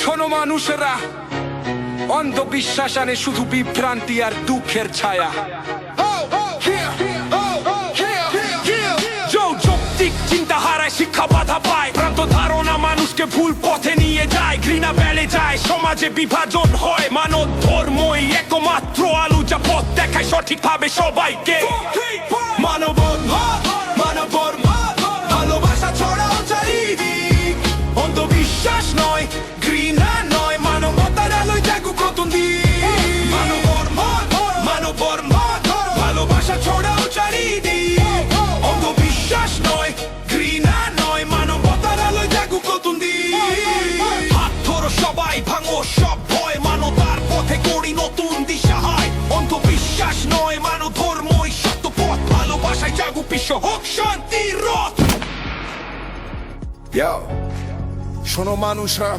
শোনো মানুষেরা, অন্ধবিশ্বাস আনে শুধু বিভ্রান্তি আর দুঃখের ছায়া। যৌক্তিক চিন্তা হারায়, শিক্ষা বাধা পায়, ভ্রান্ত ধারণা মানুষকে ভুল পথে নিয়ে যায়, ঘৃণা বেড়ে যায়, সমাজে বিভাজন হয়, মানব ধর্মই একমাত্র আলো যা পথ দেখায় সঠিকভাবে সবাইকে। ভালোবাসা ছড়াও চারিদিক, অন্ধবিশ্বাস নয়, ঘৃণা নয়, মানবতার আলোয় জাগুক নতুন দিক। ভালোবাসা ছড়াও চারিদিক, অন্ধবিশ্বাস নয়, ঘৃণা নয়, মানবতার আলোয় জাগুক নতুন দিক। হাত ধরো সবাই, ভাঙো সব ভয়, মানবতার পথে গড়ি নতুন দিশা হয়। অন্ধবিশ্বাস নয়, মানব ধর্মই সত্য পথ, ভালোবাসায় জাগুক বিশ্ব, হোক শান্তির রথ। শোনো মানুষরা,